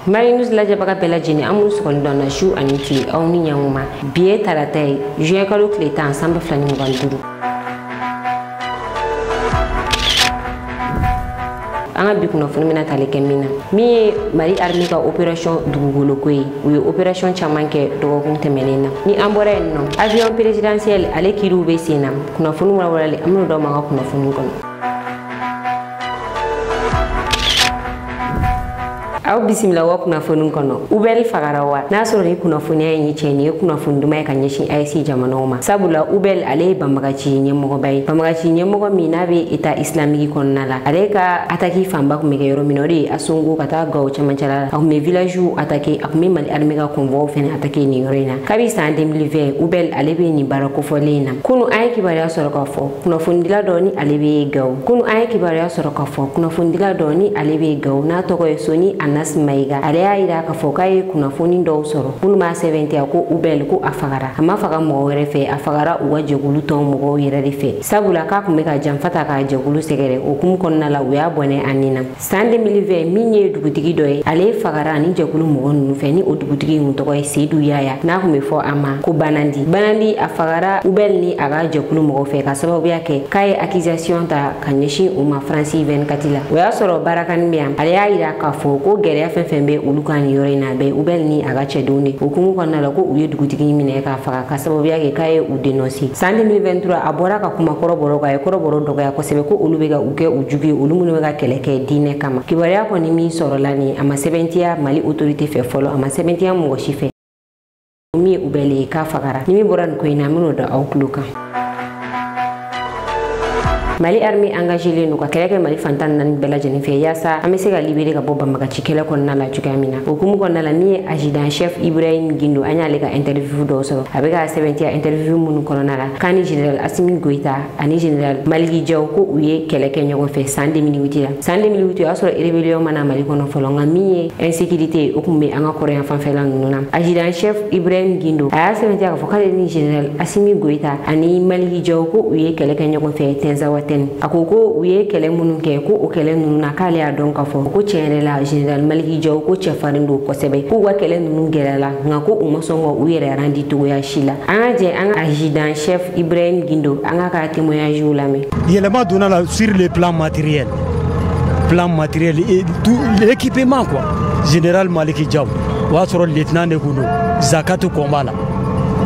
Marinus lajɛbaga bɛɛ lajɛlen an minnu sɔgɔlen dɔn na su ani tile aw ni ɲankuma bi ye tarata ye juin kalo tile 10 sanba 2025 an ka bi kunnafoni bɛna tali kɛ min na min ye Mali armée ka opération dugukolo ko ye u ye opération caman kɛ dɔgɔkun tɛmɛnen na ni an bɔra yen nɔ avion présidentiel ale kiriw bɛ sen na kunnafoni walawalali an bɛna dɔ ma ka kunnafoni kɔnɔ. Aw bisimila wa kunnafoni kɔnɔ Ubel fagara wa n'a sɔrɔ ni kunnafoniya in ye tiɲɛ ni ye kunnafoni duman ye ka ɲɛsin AES jamanaw ma sabula Ubel ale ye banbagaci ɲɛmɔgɔba ye banbagaci ɲɛmɔgɔ min n'a bɛ État islamique kɔnɔna la ale ka attaque fanba kun bɛ kɛ yɔrɔ min na o de ye Asongo ka taa Gawo cɛmancɛla la a kun bɛ villagew attaquer a kun bɛ Mali armée ka convois fɛnɛ attaquer nin yɔrɔ in na kabi san 2020 Ubel ale bɛ nin baara kofɔlen in na kunu an ye kibaruya sɔrɔ k'a fɔ kunnafonidila dɔ ni ale bɛ Gawo kunu an ye kibaruya sɔrɔ k'a fɔ kunnafonidila dɔ ni ale bɛ Gawo n'a tɔgɔ ye Soni Anas Mayiga ale y'a yira k'a fɔ k'a ye kunnafoni dɔw sɔrɔ minnu b'a sɛbɛntiya ko Ubel ko a fagara a ma faga mɔgɔ wɛrɛ fɛ a fagara u ka jɛkulu tɔn mɔgɔw yɛrɛ de fɛ sabula k'a kun bɛ ka janfa ta k'a jɛkulu sɛgɛrɛ o hukumu kɔnɔna la u y'a bɔnɛ a nin na san 2020 min ye dugutigi dɔ ye ale fagara ani jɛkulu mɔgɔ ninnu fɛ ni o dugutigi in tɔgɔ ye Seydou Yaya n'a kun bɛ fɔ a ma ko Banandi a fagara Ubel ni a ka jɛkulu mɔgɔw fɛ ka sababuya kɛ k'a ye accusation ta ka ɲɛsin u ma France 24 la o y'a sɔrɔ baarakan bɛ yan ale y'a yira k'a fɔ ko gɛlɛya fɛn bɛ olu ka nin yɔrɔ in na bɛɛ Ubel ni a ka cɛdenw de hukumu kɔnɔna la ko u ye dugutigi minɛ k'a faga ka sababuya kɛ k'a ye u dénoncer san 2023 a bɔra ka kuma kɔrɔbɔrɔ kan a ye kɔrɔbɔrɔ dɔgɔya kosɛbɛ ko olu bɛ ka u kɛ u jugu ye olu minnu bɛ ka kɛlɛ kɛ diinɛ kama kibaruya kɔni min sɔrɔla nin a ma sɛbɛntiya Mali autorité fɛ fɔlɔ a ma sɛbɛntiya mɔgɔ si fɛ min ye Ubel ye k'a fagara ni min bɔra nin ko in na an bɛn'o da aw tulo kan. Mali armée engagé no ka kɛlɛ kɛ Mali fantan naani bɛɛ lajɛlen fɛ yaasa an bɛ se ka libérer ka bɔ banbagaci kɛlɛ kɔnɔna la cogoya min na hukumu kɔnɔna la min ye adjudant chef Ibrahim Gindo an y'ale ka interview dɔw sɔrɔ a bɛ ka sɛbɛntiya interview minnu kɔnɔna la k'a ni général Assimi Goïta ani général Maliki Diaw ko u ye kɛlɛ kɛ ɲɔgɔn fɛ san 2008 la san 2008 o y'a sɔrɔ rébellion mana Mali kɔnɔ fɔlɔ nka min ye insécurité o kun bɛ an ka kɔrɔyan fanfɛla ninnu na adjudant chef Ibrahim Gindo a y'a sɛbɛntiya k'a fɔ k'ale ni général Assimi Goïta ani Maliki Diaw ko u ye kɛlɛ kɛ ɲɔgɔn fɛ Tinzawatène a ko u ye kɛlɛ minnu kɛ ko o kɛlɛ ninnu na k'ale y'a dɔn k'a fɔ ko tiɲɛ yɛrɛ la général Maliki Diaw ko cɛfarin don kosɛbɛ k'u ka kɛlɛ ninnu gɛrɛla nka ko u ma sɔn ka u yɛrɛ randi togoya si la an ka jɛ an ka adjudant chef Ibrahim Gindo an ka témoignage lamɛn. Yɛlɛma donna la sur le plan matériel et tout l'équipement quoi général Maliki Diaw o y'a sɔrɔ lieutenant de kun don Zakatu combat la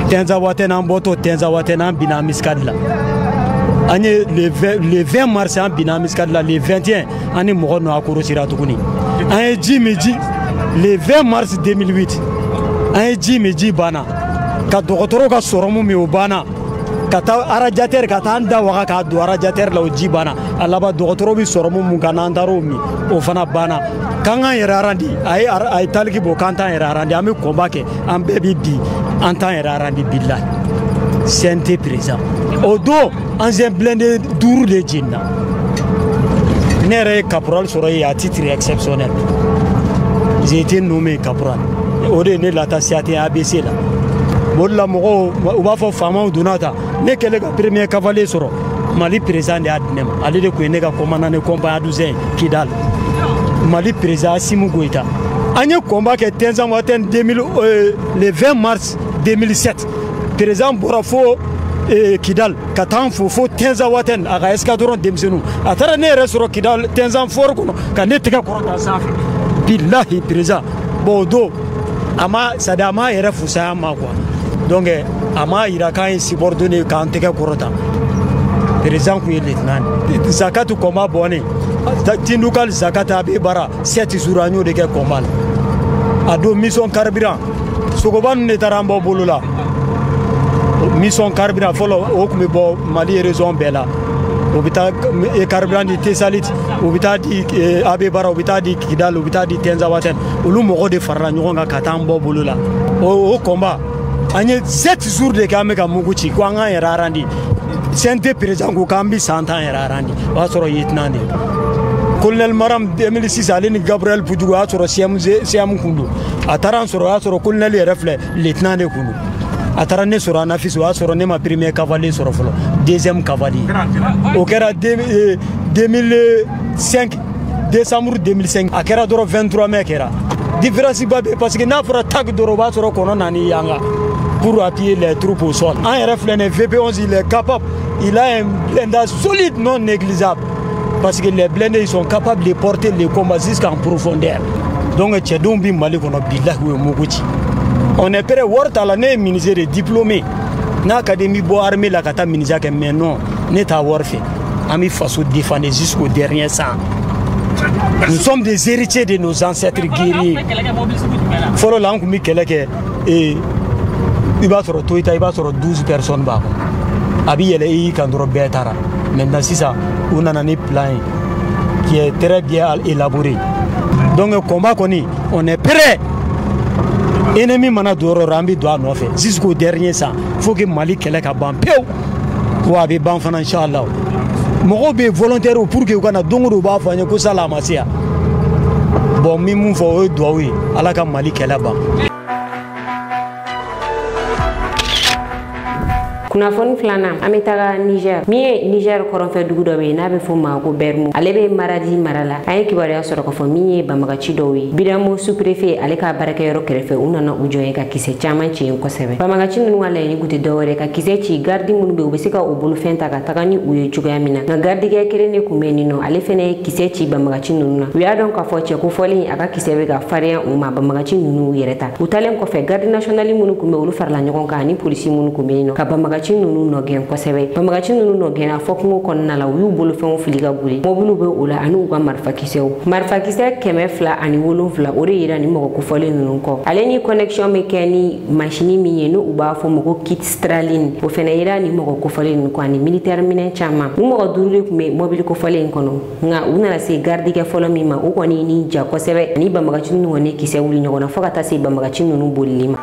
Tinzawatène an bɔtɔ Tinzawatène an bina Miskadi la an ye le 20 mars an bina Miskadi la le 21 an ni mɔgɔ nɔ a korosira tuguni an ye ji min ji le 20 mars 2008 an ye ji min ji banna ka dɔgɔtɔrɔw ka sɔrɔmu min o banna ka taa radiateur ka taa an da waga k'a don radiateur la o ji banna a laban dɔgɔtɔrɔw bɛ sɔrɔmu mun kan n'an taar'o min o fana banna k'an k'an yɛrɛ arandi a ye taliki bɔ k'an t'an yɛrɛ arandi an bɛ combat kɛ an bɛɛ bɛ bi an t'an yɛrɛ arandi bilahi CNT président o don ancien blindé 5 de jenina ne yɛrɛ ye caporal sɔrɔ yen à titre exceptionnel j'ai été nommé caporal o de ye ne latasiya tɛ ABC la o de la mɔgɔw u b'a fɔ faamaw donna ta ne kɛlen ka premier cavalier sɔrɔ Mali président de y'a di ne ma ale de kun ye ne ka commandant de compagnie Adouzen Kidal Mali président Assimi Goïta an ye combat kɛ Tinzawatène le 20 mars 2007 président bɔra fo Kidal ka taa fo Tinzawatène a ka escadron denmisɛnninw a taara ne yɛrɛ sɔrɔ Kidal Tinzan fort kɔnɔ ka ne tɛgɛ kɔrɔta sanfɛ bilahi président bon o don a ma yɛrɛ fusaya ma quoi donc a ma yira k'an ye subordonné k'an tɛgɛ kɔrɔta président kun ye lieutenant Zakatu combat bɔnnen Tindukal Zakatu a bɛ bara 7 jours an y'o de kɛ combat la a don mission carburant sogoba ninnu de taara an bɔ bolo la mission carburant fɔlɔ o kun bɛ bɔ Mali région bɛɛ la o bɛ taa carburant di Tesalit o bɛ taa di AB Bara o bɛ taa di Kidal o bɛ taa di Tinzawatène olu mɔgɔw de farala ɲɔgɔn kan ka taa an bɔ bolo la o combat an ye 7 jours de kɛ an bɛ ka mugu ci ko an k'an yɛrɛ arandi CNT président ko k'an bɛ san t'an yɛrɛ arandi o y'a sɔrɔ lieutenant de colonel Maram 2006 ale ni Gabriel Pujugu o y'a sɔrɔ CM kun don a taara an sɔrɔ o y'a sɔrɔ colonel yɛrɛ filɛ lieutenant de kun don a taara ne sɔrɔ Anafis o y'a sɔrɔ ne ma premier cavalier sɔrɔ fɔlɔ deuxième cavalier o kɛra 2005 décembre 2005 a kɛra dɔrɔn 23 mai kɛra différence ba bɛ parce que n'a fɔra tag dɔrɔn o b'a sɔrɔ kɔnɔ nani yanga pour appuyer les troupes au sol. An yɛrɛ filɛ nin VP11 il est capable, il a un blindage solide non négligeable parce que les blindés ils sont capables de porter les combats jusqu'en profondeur. Donc cɛdenw bi Mali kɔnɔ bilahi o ye mugu ci. On est prêt wari t'a la ne ye ministre de diplômé n'a ka di n bɛ bɔ armée la ka taa ministère kɛ mais non ne t'a wari fɛ an bɛ faso défendre jusqu'au dernier sang. Nous sommes des héritiers de nos ancêtres guerriers. Fɔlɔ la an tun bɛ kɛlɛ kɛ i b'a sɔrɔ Toyota i b'a sɔrɔ 12 personnes b'a kɔnɔ a bɛ yɛlɛ i kan dɔrɔn bɛɛ taara maintenant sisan u nana ni plan ye qui est très bien élaboré donc combat kɔni on est prêt ennemi mana don yɔrɔ o yɔrɔ an bɛ don a nɔfɛ jusqu'au dernier sang faut que Mali kɛlɛ ka ban pewu wa a bɛ ban fana inchallah mɔgɔw bɛ volontaire pour que u kana don o don u b'a fɔ an ye ko sala a ma se yan bon min mun fɔ o ye duwawu ye Ala ka Mali kɛlɛ ban. Kunnafoni filanan an bɛ taga Niger min ye Niger kɔrɔnfɛ dugu dɔ bɛ yen n'a bɛ fɔ ma ko Bermu ale bɛ Maradi mara la an ye kibaruya sɔrɔ k'a fɔ min ye banbagaci dɔw ye Bidamo sous-préfet ale ka baarakɛyɔrɔ kɛrɛfɛ u nana u jɔ yen ka kisɛ caman ci yen kosɛbɛ banbagaci ninnu ka laɲini tun tɛ dɔwɛrɛ ka kisɛ ci gardi minnu bɛ yen u bɛ se ka u bolofɛn ta ka taga ni u ye cogoya min na nka gardikɛ kelen de tun bɛ yen nɔ ale fana ye kisɛ ci banbagaci ninnu na u y'a dɔn k'a fɔ cɛ kofɔlen a ka kisɛ bɛ ka farinya u ma banbagaci ninnu yɛrɛ ta u talen kɔfɛ garde nationale minnu tun bɛ olu farala ɲɔgɔn kan ani polisi minnu tun bɛ yen nɔ ka banbagaci ninnu nɔgɛn kosɛbɛ banbagaci ninnu nɔgɛnna fɔ kungo kɔnɔna la u y'u bolofɛnw fili ka boli mɔbiliw bɛ o la ani u ka marifakisɛ 270 o de yira ni mɔgɔ kofɔlen ninnu kɔ ale ni connexion bɛ kɛ ni machine min ye n'u b'a fɔ ma ko kit straline o fana yira ni mɔgɔ kofɔlen ninnu kɔ ani militaire minɛn caman u mɔgɔ 5 de tun bɛ mɔbili kofɔlen in kɔnɔ nka u nana se gardikɛ fɔlɔ min ma o kɔni ni ja kosɛbɛ ani banbagaci ninnu kɔni kisɛ wuli ɲɔgɔn na fɔ ka taa se banbagaci ninnu bolili ma.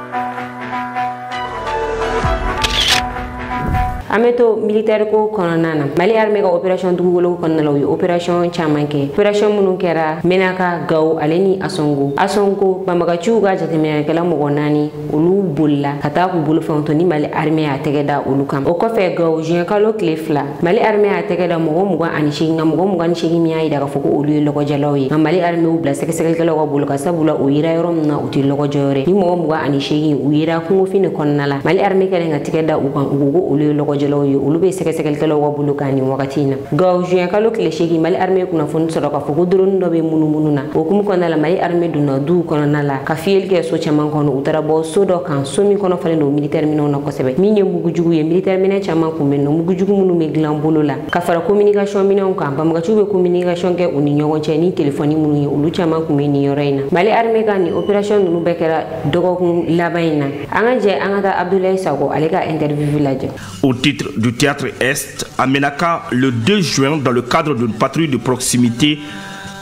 an bɛ to militaire ko kɔnɔna na Mali armée ka opération dugukolo kɔnɔna la u ye opération caman kɛ opération minnu kɛra Menaka Gao ale ni Asongo banbagaciw ka jateminɛkɛla mɔgɔ 4 olu bolila ka taa k'u bolofɛnw to ni Mali armée y'a tɛgɛ da olu kan o kɔfɛ Gao juin kalo tile 2 Mali armée y'a tɛgɛ da mɔgɔ 28 nka mɔgɔ 28 min y'a yira k'a fɔ ko olu ye lɔgɔjɛlaw ye nka Mali armée y'u bila sɛgɛsɛgɛlikɛlaw ka bolo ka sabula o yira yɔrɔ min na u tɛ lɔgɔjɛyɔrɔ ye ni mɔgɔ 28 u yira kungofin de kɔnɔna la Mali armée kɛlen ka tɛgɛ da u kan u ko ko olu ye lɔgɔjɛlaw ye olu bɛ sɛgɛsɛgɛlikɛlaw ka bolo kan nin wagati in na Gao juin kalo tile 8 Mali armée kunnafoni sɔrɔ k'a fɔ ko drone dɔ bɛ munumunu na o hukumu kɔnɔna la Mali armée donna duw kɔnɔna la ka fiyɛli kɛ so caman kɔnɔ u taara bɔ so dɔ kan so min kɔnɔ falen don militaire minɛnw na kosɛbɛ min ye mugujugu ye militaire minɛn caman kun bɛ yen nɔ mugujugu minnu bɛ dilan bolo la ka fara communication minɛnw kan banbagaciw bɛ communication kɛ u ni ɲɔgɔn cɛ ni téléphone minnu ye olu caman kun bɛ nin yɔrɔ in na Mali armée ka nin opération ninnu bɛɛ kɛra dɔgɔkun laban in na an ka jɛ an ka taa Abdoulaye Sago ale ka interview lajɛ. Au titre du théâtre Est à Menaka le 2 juin dans le cadre d'une patrouille de proximité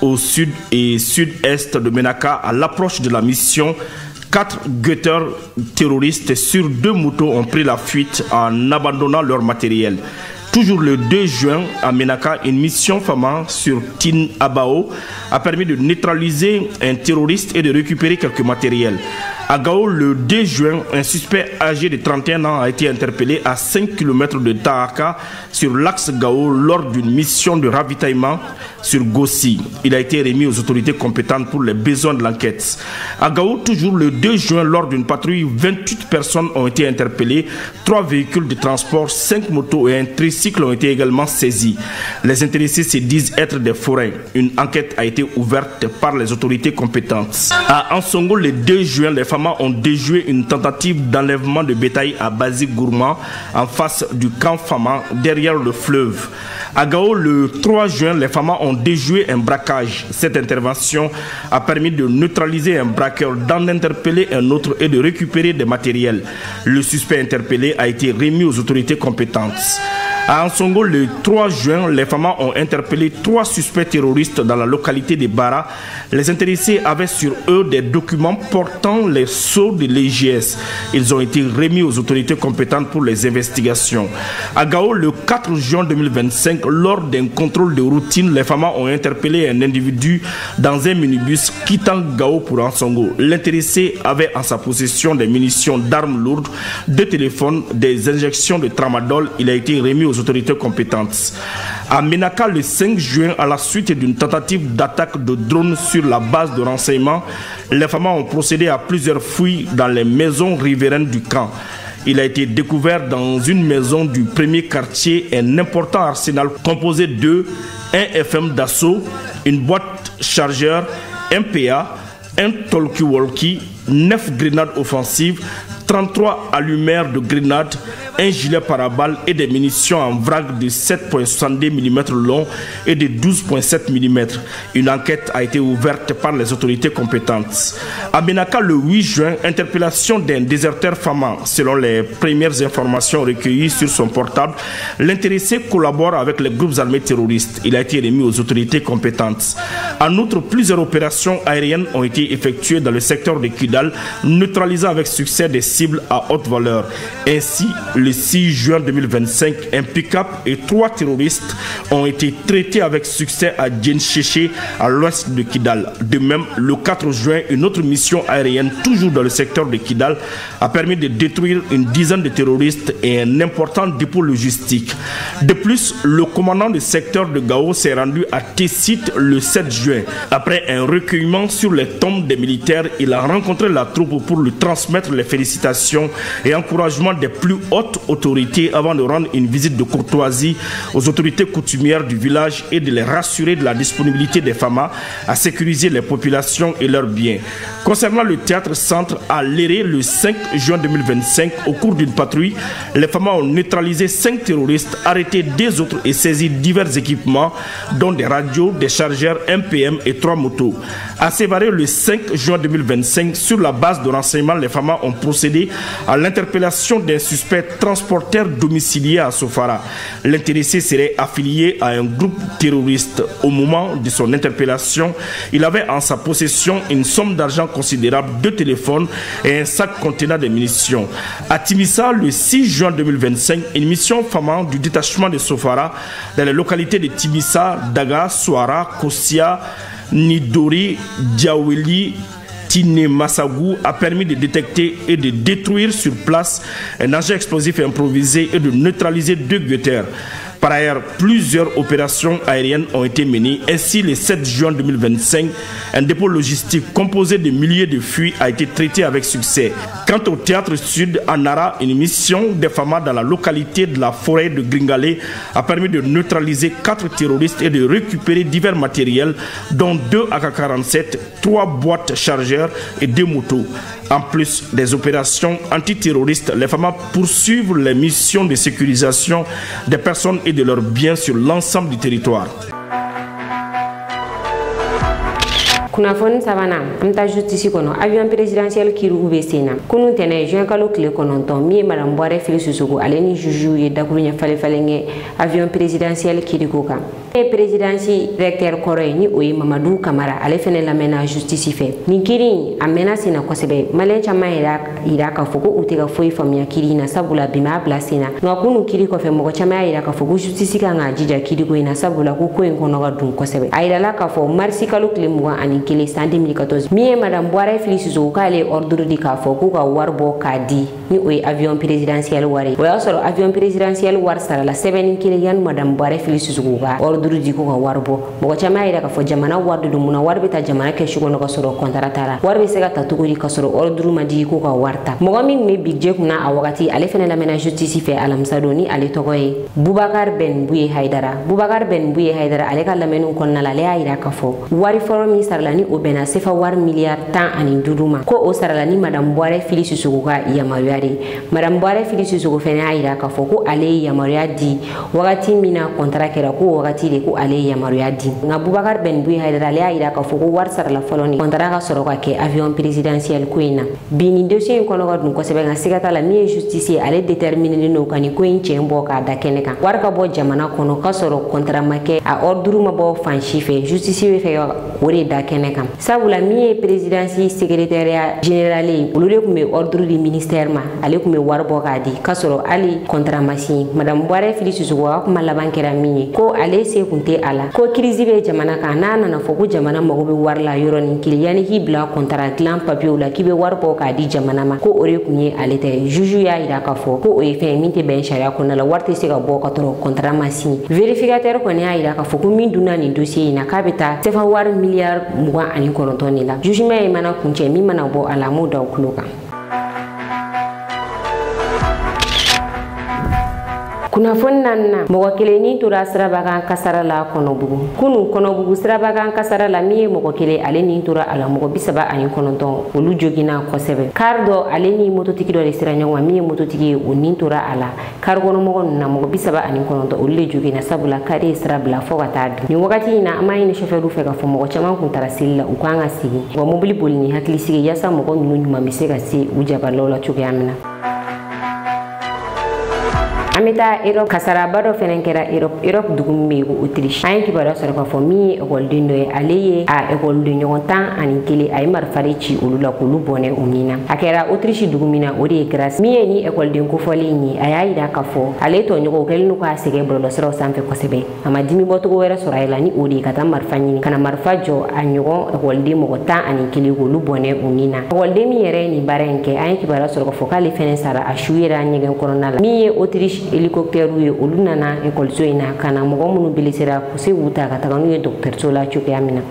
au sud et sud-est de Menaka à l'approche de la mission. 4 guetteurs terroristes sur 2 motos ont pris la fuite en abandonnant leur matériel. Toujours le 2 juin à Menaka, une mission FAMA sur Tin Abao a permis de neutraliser un terroriste et de récupérer quelques matériels. À Gao, le 2 juin, un suspect âgé de 31 ans a été interpellé à 5 km de Tahaka sur l'axe Gao lors d'une mission de ravitaillement sur Gossi. Il a été remis aux autorités compétentes pour les besoins de l'enquête. À Gao, toujours le 2 juin, lors d'une patrouille, 28 personnes ont été interpellées, 3 véhicules de transport, 5 motos et un tricycle ont été également saisis. Les intéressés se disent être des forains. Une enquête a été ouverte par les autorités compétentes. À Ansongo, le 2 juin, les femmes ont déjoué une tentative d'enlèvement de bétail à Bazi Gourma en face du camp Fama derrière le fleuve. À Gao, le 3 juin, les femmes ont déjoué un braquage. Cette intervention a permis de neutraliser un braqueur, d'en interpeller un autre et de récupérer des matériels. Le suspect interpellé a été remis aux autorités compétentes. À Ansongo, le 3 juin, les femmes ont interpellé 3 suspects terroristes dans la localité de Bara. Les intéressés avaient sur eux des documents portant les sceaux de l'EGS. Ils ont été remis aux autorités compétentes pour les investigations. À Gao, le 4 juin 2025, lors d'un contrôle de routine, les femmes ont interpellé un individu dans un minibus quittant Gao pour Ansongo. L'intéressé avait en sa possession des munitions d'armes lourdes, 2 téléphones, des injections de tramadol. Il a été remis aux aux autorités compétentes. À Ménaka, le 5 juin, à la suite d'une tentative d'attaque de drone sur la base de renseignement, les FAMA ont procédé à plusieurs fouilles dans les maisons riveraines du camp. Il a été découvert dans une maison du premier quartier un important arsenal composé de 1 FM d'assaut, une boîte chargeur, un PA, un talkie-walkie, 9 grenades offensives, 33 allumeurs de grenades, un gilet pare-balles et des munitions en vrac de 7,62 mm long et de 12,7 mm. Une enquête a été ouverte par les autorités compétentes. À Ménaka, le 8 juin, interpellation d'un déserteur FAMA. Selon les premières informations recueillies sur son portable, l'intéressé collabore avec les groupes armés terroristes. Il a été remis aux autorités compétentes. En outre, plusieurs opérations aériennes ont été effectuées dans le secteur de Kidal, neutralisant avec succès des cibles à haute valeur. Ainsi, le 6 juin 2025, un pick-up et 3 terroristes ont été traités avec succès à Djencheche, à l'ouest de Kidal. De même, le 4 juin, une autre mission aérienne, toujours dans le secteur de Kidal, a permis de détruire une dizaine de terroristes et un important dépôt logistique. De plus, le commandant du secteur de Gao s'est rendu à Tessit le 7 juin. Après un recueillement sur les tombes des militaires, il a rencontré la troupe pour lui transmettre les félicitations et encouragements des plus hautes autorités avant de rendre une visite de courtoisie aux autorités coutumières du village et de les rassurer de la disponibilité des FAMA à sécuriser les populations et leurs biens. Concernant le théâtre centre à Léré le 5 juin 2025, au cours d'une patrouille, les FAMA ont neutralisé 5 terroristes, arrêté des autres et saisi divers équipements, dont des radios, des chargeurs, un PM et 3 motos. À Sévaré le 5 juin 2025, sur la base de renseignement, les FAMA ont procédé à l'interpellation d'un suspect transporteur domicilié à Sofara. L'intéressé serait affilié à un groupe terroriste. Au moment de son interpellation, il avait en sa possession une somme d'argent considérable, 2 téléphones et un sac contenant des munitions. À Timissa, le 6 juin 2025, une mission FAMA du détachement de Sofara dans les localités de Timissa, Daga, Souara, Kossia, Nidori, Diaweli, Tine Massagou a permis de détecter et de détruire sur place un engin explosif improvisé et de neutraliser 2 guetteurs. Par ailleurs, plusieurs opérations aériennes ont été menées. Ainsi, le 7 juin 2025, un dépôt logistique composé de milliers de fûts a été traité avec succès. Quant au théâtre sud, à Nara, une mission des FAMA dans la localité de la forêt de Gringalé a permis de neutraliser 4 terroristes et de récupérer divers matériels, dont 2 AK-47, 3 boîtes chargeurs et 2 motos. En plus des opérations antiterroristes, les FAMA poursuivent les missions de sécurisation des personnes et de leurs biens sur l'ensemble du territoire. Kunafoni sabana amta justice kono avion présidentiel ki rube sena kunu tene juin kalo kle kono ton mi madame Boire Félix Susugu aleni juju ye dakunya fale avion présidentiel ki dikoka e présidenti recteur koroy ni oyi Mamadou Camara ale fene la mena justice fe ni kiri amena sena kosebe malen chama ira ka foko utega foi famia kiri na sabula bima blasina no kunu kiri ko fe mo chama ira ka foko justice ka nga jija kiri ko ina sabula ko ko en kono ga dun kosebe ayira la ka fo marsi kalo kle mo ani kele en 2014 mi madame Boire Félix Susugu kale ordre di ka fo ko ka warbo kadi ni oyi avion présidentiel wari o ya soro avion présidentiel war sara la 7 kile yan madame Boire Félix Susugu ga ordre di ko ka warbo mo chama ira ka fo jamana wardu dum na warbe ta jamana ke shugo no ka soro kontratara warbe se ga tatuguri ka soro ordre ma di ko ka warta mo mi me bigje kuna a wakati ale fene la mena justice fe alam sadoni ale togoye Boubacar Ben Bouye Haidara ale ka lamenu konna la le ira ka fo wari forum sarla ni obena sefa war milliard tan ani duduma ko o sarala ni madame Boire Félix Susugu ka yamariyari madame Boire Félix Susugu fene ira ka fo ko ale yamariyadi wakati mina contrat kera ko wakati le ko ale yamariyadi nga Boubacar Ben Bouye Haidara ale ira ka fo ko war sarala foloni contrat ka soro ka ke avion présidentiel kuina bini dossier ko no dun ko sebe nga sigata la mi justice ale déterminer no kani ko inche mbo ka da keneka war ka bo jamana kono ka soro contrat make a ordre ma bo fanchife justice we fe wori da keneka sabula mi présidence secrétariat général olude kume ordre du ministère ma ale kume warbo kadi kasoro ali contrat machine madame Boire Félix Susugu ko malabankera mi ko ale se se kunte ala ko crise be jamana ka na na fo ko jamana mago be warla yoro ni kili yani ki bla contrat plan papier la ki be war bo ka di jamana ma ko ore kunye alete juju ya ira ka fo ko o fe min te ben sharia ko na la warte se ka bo ka toro contrat ma signé vérificateur ko ne ya ira ka fo ko min duna ni dossier na ka beta se fa war milliard muga ani ko toni la jugement e mana kunche mi mana bo ala mo da kuloka kuna fonna mogo kele ni tura sirabagan kasara la konobugu kunu konobugu sirabagan kasara la mi mogo kele ale ni tura ala mogo bisaba ani kononton olu jogina kosebe kardo ale ni mototiki do sira nyangwa mi mototiki o ni tura ala kargo no mogo na mogo bisaba ani kononton olu jogina sabula kare sirabla fo watad ni wakati na amai ni chauffeur fe ka fo mogo chama kun tarasilla u kwanga sigi wa mobili bolni hakli sigi yasa mogo nunu nyuma misega si ujaba lola chuke amina amita Europe kasara bado fenenkera Europe dugum mego Autriche ay kibara sore ko fomi école de noy aleye a école de nyontan ani kili ay mar farici ulula ko lu bone unina akera Autriche dugumina odi grâce mi ni école de ko foli ni ayayi da ka fo ale to nyoko kel nu ko asege bro soro samfe ko sebe ama dimi boto go wera soro ayla ni odi kata mar fanyini kana mar fajo anyoko école de mo ta ani kili ko lu bone unina école de mi yere ni barenke ay kibara sore ko fokali fenesara ashuira nyegen koronala mi Autriche hélicoptère ou olunana école soina kana mogo munu bilisira ko se wuta ka taganu docteur sola chuke amina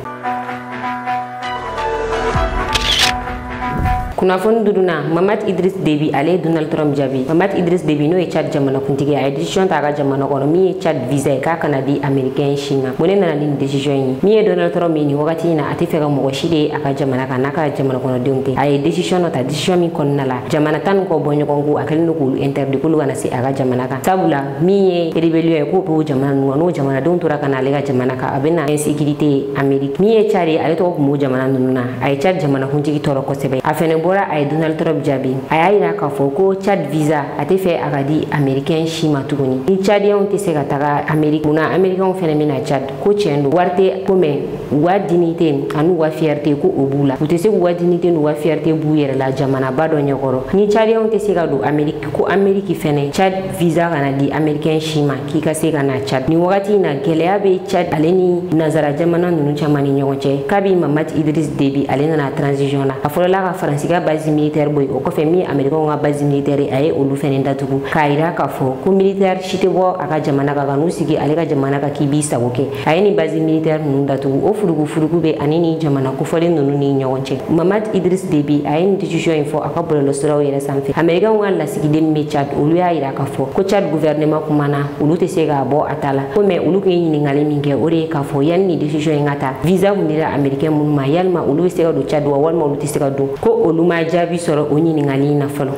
kuna fon duduna Mamad Idriss Déby ale Donald Trump jabi Mamad Idriss Déby no e Chad jamana kuntigi ay decision ta ga jamana ko mi Chad visa ka kana di américain China mone na ni decision yi mi Donald Trump ni wakati na atifega mo shide aka jamana kana ka jamana ko donte ay decision ta decision mi kon nala jamana tan ko bonyo ko ngu akal no ko interdit ko wana si aka jamana ka sabula mi rebellion ko po jamana no jamana don tura kana le ga jamana ka abena insécurité Amérique mi Chad ale to mo jamana nuna ay Chad jamana kuntigi toro ko sebe afene bora ay Donald Trump jabi ay ira ka foko Chad visa ate fe agadi américain shima tuguni ni Chadien te se gataga Amérique muna américain phénomène Chad ko chendo warte comme wa dignité anu wa fierté ko obula ute se wa dignité no wa fierté bu yere la jamana bado nyokoro ni Chadien te se gadu Amérique ko Amérique fene Chad visa kana di américain shima ki ka se kana Chad ni wakati na gelea be Chad aleni nazara jamana nunu chamani nyoche kabi Mamad Idriss Déby alena na transition la afola ka France base militaire boy o ko fe mi américain nga base militaire ay olu fene ndatugu kaira ka fo ko militaire chitebo aka jamana ka ganu sigi ale ka jamana ka kibisa woke ay ni base militaire ndatugu o furugu be anini jamana ko fole nunu ni nyonche Mamad Idriss Déby ay ni decision info aka bolo lo sura yere sanfe américain nga la sigi dem me Chad olu ya ira ka fo ko Chad gouvernement kumana olu te sega bo atala ko me olu ke ni ngale minge ore ka fo yan ni decision ngata visa hunira américain mun ma yalma olu sega do Chad wal ma olu te sega do ko olu ma jabi soro onyi ni ngali na falo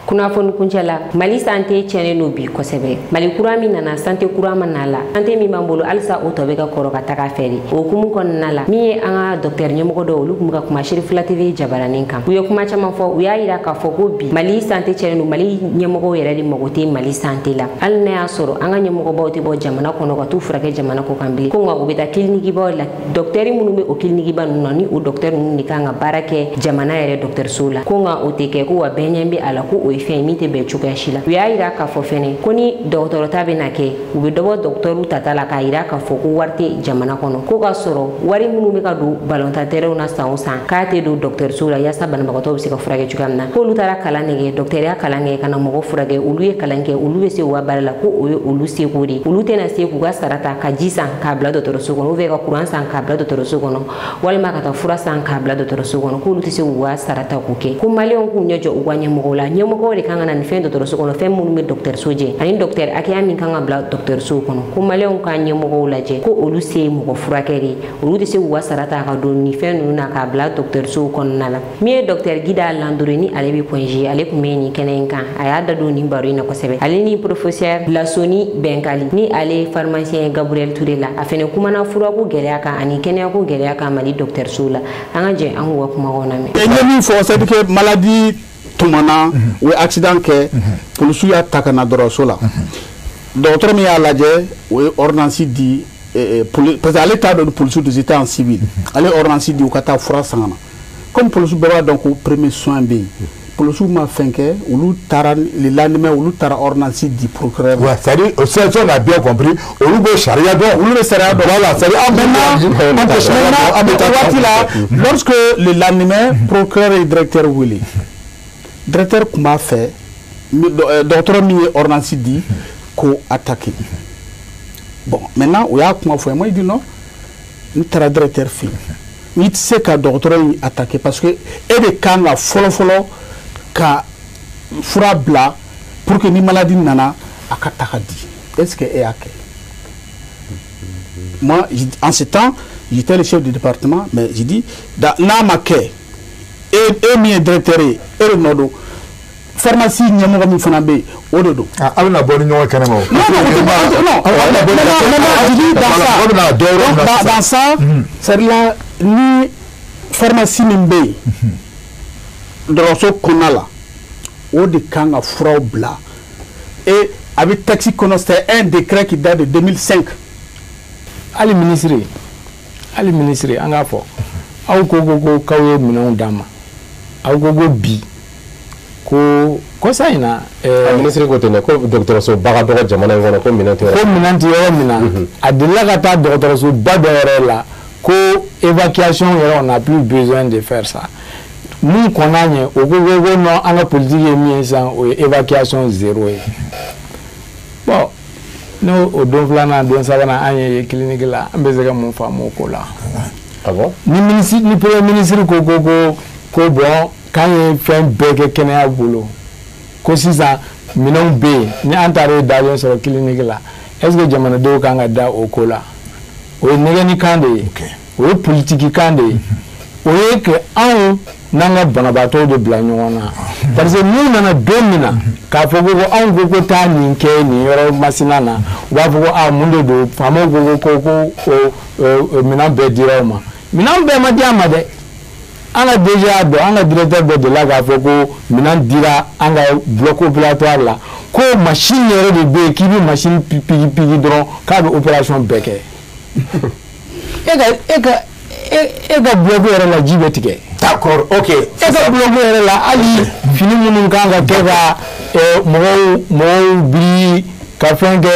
kuna fon kunjala Mali santé chene no bi kosebe Mali kurami nana santé kurama nala santé mi mambolo alsa otobe ka koro ka taka feri o kumu kon nala mi anga docteur nyomo do lu kuma kuma Sheriff la TV jabaranin kam uyo kuma chama fo uya ira ka fo ko bi Mali santé chene no Mali nyomo go yere di mogote Mali santé la al ne asoro anga nyomo go bawti bo jamana kono ko tu frake jamana ko kambili ko nga ubeta clinique bo la docteur munu me o clinique ba noni o docteur munu ni kanga barake jamana yere docteur Sola ko nga oteke ko wa benyambi ala ko femite be chuka shila ya ira ka fo fene koni docteur tabe nake ube dobo docteur tatala ka ira ka fo ko warte jamana kono ko ka soro wari munu me ka do balonta tere una sansa ka te do docteur Sola ya sabana ba to ka furage chuka na ko lutara kala nege docteur ya kala nge kana mo furage ulu ye kala nge ulu se wa barala ko o ulu se ko ri ulu tena se ku ga sarata ka jisa ka bla docteur Sokono o ve ka kuran san ka bla docteur Sokono walma ka ta fura san ka bla docteur Sokono ko luti se wa sarata ku ke ko malion ku nyojo ugwanye mo la nyemo ko kanga na nifendo to Sokono fem mun mi docteur Soje ani docteur akiya min kanga bla docteur Sokono ko maleon ka nyemo ko laje ko olu se mu ko furakeri olu de se wa sarata ka do ni fenu na ka bla docteur Sokono nala mi docteur Gida Landore ni ale bi ponji ale ko meni kenenka aya da do ni baro na ko sebe ale ni professeur Lasoni Benkali ni ale pharmacien Gabriel Touré la afene kuma na fura ko gele aka ani kenya ko gele aka mali docteur Sola anga je an wa kuma wona me nyemi fo c'est que maladie tumana ou accident ke police ya takana doroso la docteur mi ya laje ou ordonnance di parce que l'état de police des états en civil aller ordonnance di ou kata fura sangana comme police beba donc premier soin bi policier m'a fait que le lendemain ou tara ordonnance du procureur. Ouais, c'est-à-dire on a bien compris. Le charia donc, le charia donc voilà, c'est lorsque le lendemain procureur et directeur Willy, directeur m'a fait, docteur mi ordonnance dit qu'on attaque. Bon, maintenant il y a comment faire moi il dit non, nous tara directeur fait. Il sait que docteur attaqué parce que et de quand la follow ka fura bla pour que ni maladie nana akatakadi. Est-ce que est ok? Moi en ce temps j'étais le chef du département mais j'ai dit dans namake et mi directeur et le nodo pharmacie nyamoga mi fana be ododo ah na boni nyo kana ma non dans ça c'est là ni pharmacie nimbe doroso konala o de kanga frau bla et avec taxi kono c'était un décret qui date de 2005 ali ministre anga fo aw ko kawe minon dama aw go bi ko sayna ministre ko tene ko docteur so baga dogo jamana ngona ko minante yo mina adilla kata docteur so badere la ko évacuation on n'a plus besoin de faire ça nous connaissons au gouvernement non en la politique évacuation zéro bon nous au donflana don savana anye clinique là ambezeka mon femme ko là ah bon ni premier ministre ko bon quand il fait un bec kenya boulot ko sisa minon be ni antare dalon sur clinique là est-ce que jamana do kanga da o ko là o negani kande o politique kande o que en nanga banabato de blanyona parce que nous nana domina ka fogo an gogo ta ni ke ni yoro masinana wa fogo a mundo do famo gogo ko mina be diroma mina be ma diama de ana déjà do ana directeur de la ga fogo mina dira anga bloc opératoire là ko machine yoro de be ki bi machine pigi dron ka be opération beke ega bloc yoro la jibetike. D'accord, ok. Ega bloc yoro la ali fini mun kanga kega mo bi ka fenge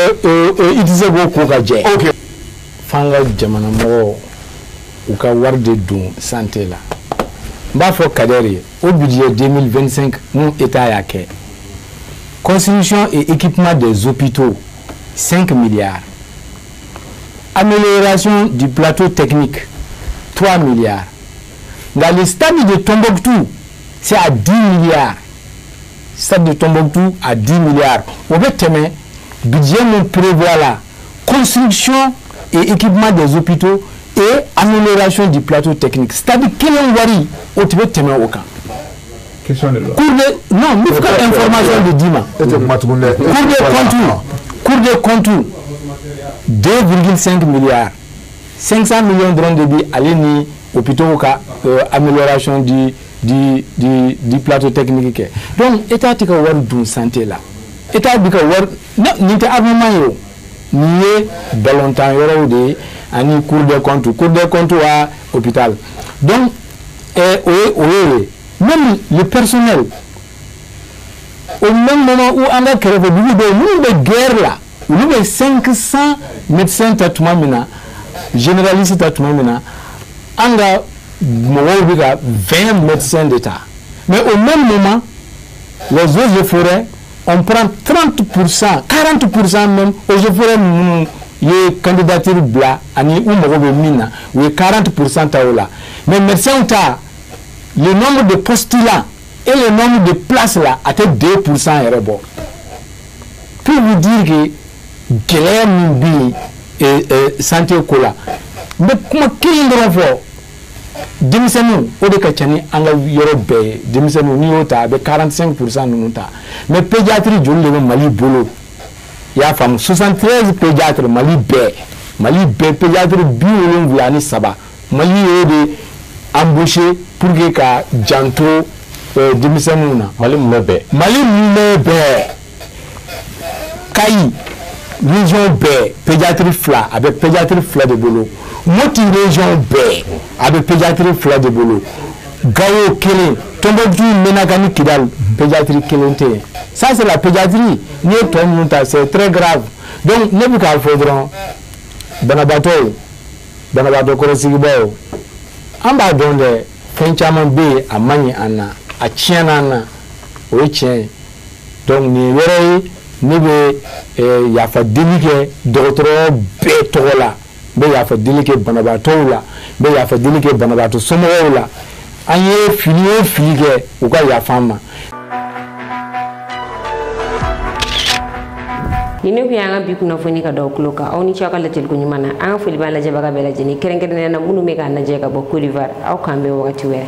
itise go ko ka je. Ok. Fanga jamana mo u ka warde dun santé la. Mba fo kaderi au budget 2025 mon état ya ke. Construction et équipement des hôpitaux 5 milliards. Amélioration du plateau technique 3 milliards. Dans le stade de Tombouctou, c'est à 10 milliards. Stade de Tombouctou à 10 milliards. Au fait, budget nous prévoit la construction et équipement des hôpitaux et amélioration du plateau technique. C'est-à-dire qu'il y a un wari au Tibet témoin au camp. Question de loi. Non, nous faisons information de Dima. Cours de contour 2,5 milliards. 500 millions de ronds à l'ENI, hôpitaux, amélioration du plateau technique. Donc, l'État a une santé là. L'État a un armement, ni ballon temps, ni cours de contour à l'hôpital. Donc, même le personnel, au même moment où on a créé une guerre là, nous avons 500 médecins tatouamina, généralistes tatouamina, on a 20 médecins d'État. Mais au même moment, les eaux de forêt, on prend 30%, 40% même, aux eaux de forêt, les candidatures blancs, ou 40% taoula. Mais médecins ta, le nombre de postulants et le nombre de places là, à 2% est rebord. Pour vous dire que Guélère Moubi et santé Kola. Mais comment qu'il y a un Dimisanu, au Dekachani, en Europe, Dimisanu, Niota, avec 45% de Nota. Mais pédiatrie, je l'ai Mali Bolo. Il y a 73 pédiatres, Mali B, pédiatre biolong Viani Saba. Mali est embauché pour que Janto Dimisanu, Mali Mube. Kayi, région B, pédiatrie fla, avec pédiatrie fla de boulot. Moti région B, avec pédiatrie fla de boulot. Gao kelen, Tombouctou, Menakani, Kidal, pédiatrie kelente. Ça c'est la pédiatrie. C'est très grave. Donc, ne vous qu'à faudra Banabato Korosigibao. En bas de Fenchaman B à Mani Anna, à Chianana, oui, tien. Donc, ni verrez, ni be yafa déliqué d'autres bétola. Be yafa déliqué Banabato là, be yafa déliqué Banabato Somo là. Aye fini ou ka ya femme. Nino ku yanga bi kuna foni ka do kloka awni chaka la tel ko nyumana an fuli bala je baga bela jeni kerengere na munu me ka na je ka bo Côte d'Ivoire aw kambe wakati wera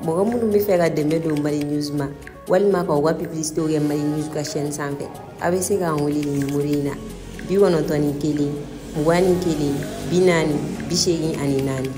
mo munu mi fega dembe do mari newsma wal ma ko wa publicité o mari news ka chaîne sanfe abe se ka woli ni murina bi wono toni keli ngwani keli binani bishegi ani nani